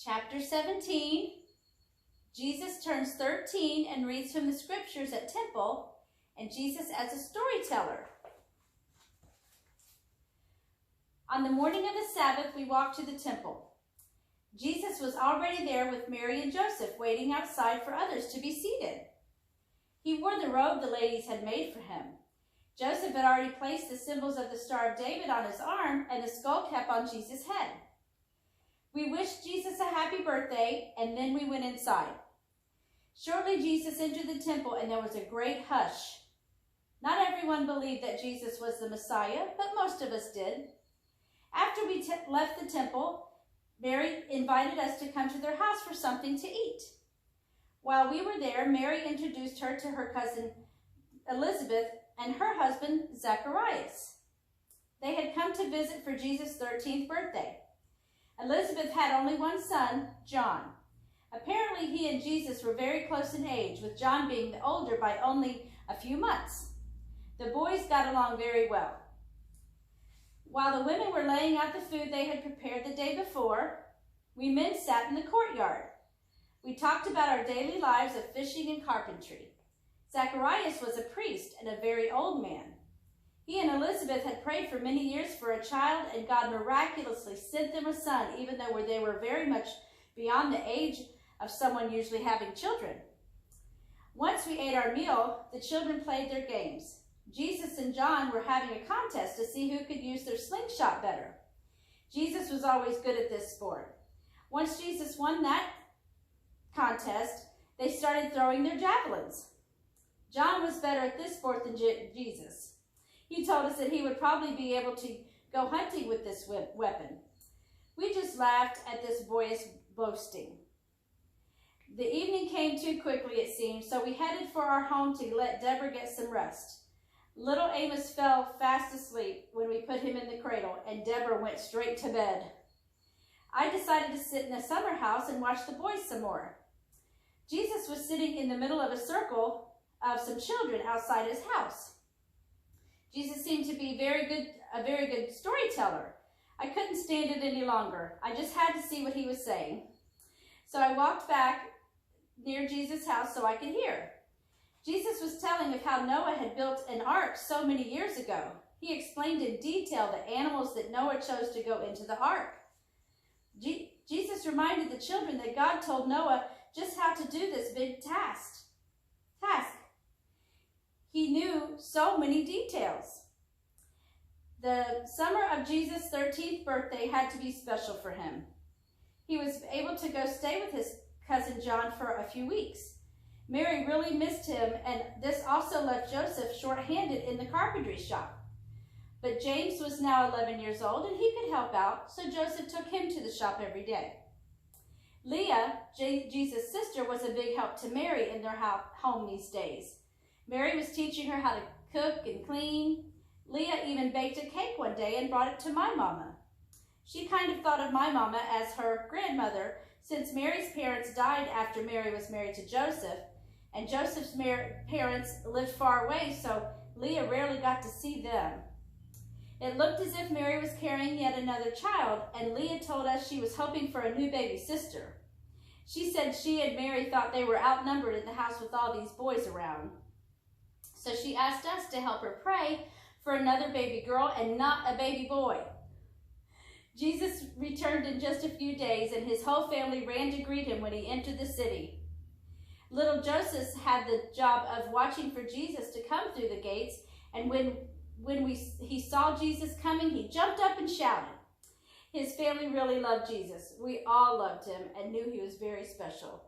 Chapter 17, Jesus turns 13 and reads from the scriptures at temple, and Jesus as a storyteller. On the morning of the Sabbath, we walked to the temple. Jesus was already there with Mary and Joseph, waiting outside for others to be seated. He wore the robe the ladies had made for him. Joseph had already placed the symbols of the Star of David on his arm and the skull cap on Jesus' head. We wished Jesus a happy birthday, and then we went inside. Shortly, Jesus entered the temple, and there was a great hush. Not everyone believed that Jesus was the Messiah, but most of us did. After we left the temple, Mary invited us to come to their house for something to eat. While we were there, Mary introduced her to her cousin Elizabeth and her husband Zacharias. They had come to visit for Jesus' 13th birthday. Elizabeth had only one son, John. Apparently, he and Jesus were very close in age, with John being the older by only a few months. The boys got along very well. While the women were laying out the food they had prepared the day before, we men sat in the courtyard. We talked about our daily lives of fishing and carpentry. Zacharias was a priest and a very old man. He and Elizabeth had prayed for many years for a child, and God miraculously sent them a son, even though they were very much beyond the age of someone usually having children. Once we ate our meal, the children played their games. Jesus and John were having a contest to see who could use their slingshot better. Jesus was always good at this sport. Once Jesus won that contest, they started throwing their javelins. John was better at this sport than Jesus. He told us that he would probably be able to go hunting with this weapon. We just laughed at this boyish boasting. The evening came too quickly, it seemed, so we headed for our home to let Deborah get some rest. Little Amos fell fast asleep when we put him in the cradle, and Deborah went straight to bed. I decided to sit in the summer house and watch the boys some more. Jesus was sitting in the middle of a circle of some children outside his house. Jesus seemed to be a very good storyteller. I couldn't stand it any longer. I just had to see what he was saying. So I walked back near Jesus' house so I could hear. Jesus was telling of how Noah had built an ark so many years ago. He explained in detail the animals that Noah chose to go into the ark. Jesus reminded the children that God told Noah just how to do this big task. He knew so many details. The summer of Jesus' 13th birthday had to be special for him. He was able to go stay with his cousin John for a few weeks. Mary really missed him, and this also left Joseph short-handed in the carpentry shop. But James was now 11 years old, and he could help out, so Joseph took him to the shop every day. Leah, Jesus' sister, was a big help to Mary in their home these days. Mary was teaching her how to cook and clean. Leah even baked a cake one day and brought it to my mama. She kind of thought of my mama as her grandmother, since Mary's parents died after Mary was married to Joseph, and Joseph's parents lived far away, so Leah rarely got to see them. It looked as if Mary was carrying yet another child, and Leah told us she was hoping for a new baby sister. She said she and Mary thought they were outnumbered in the house with all these boys around. So she asked us to help her pray for another baby girl and not a baby boy. Jesus returned in just a few days, and his whole family ran to greet him when he entered the city. Little Joseph had the job of watching for Jesus to come through the gates, and when he saw Jesus coming, he jumped up and shouted. His family really loved Jesus. We all loved him and knew he was very special.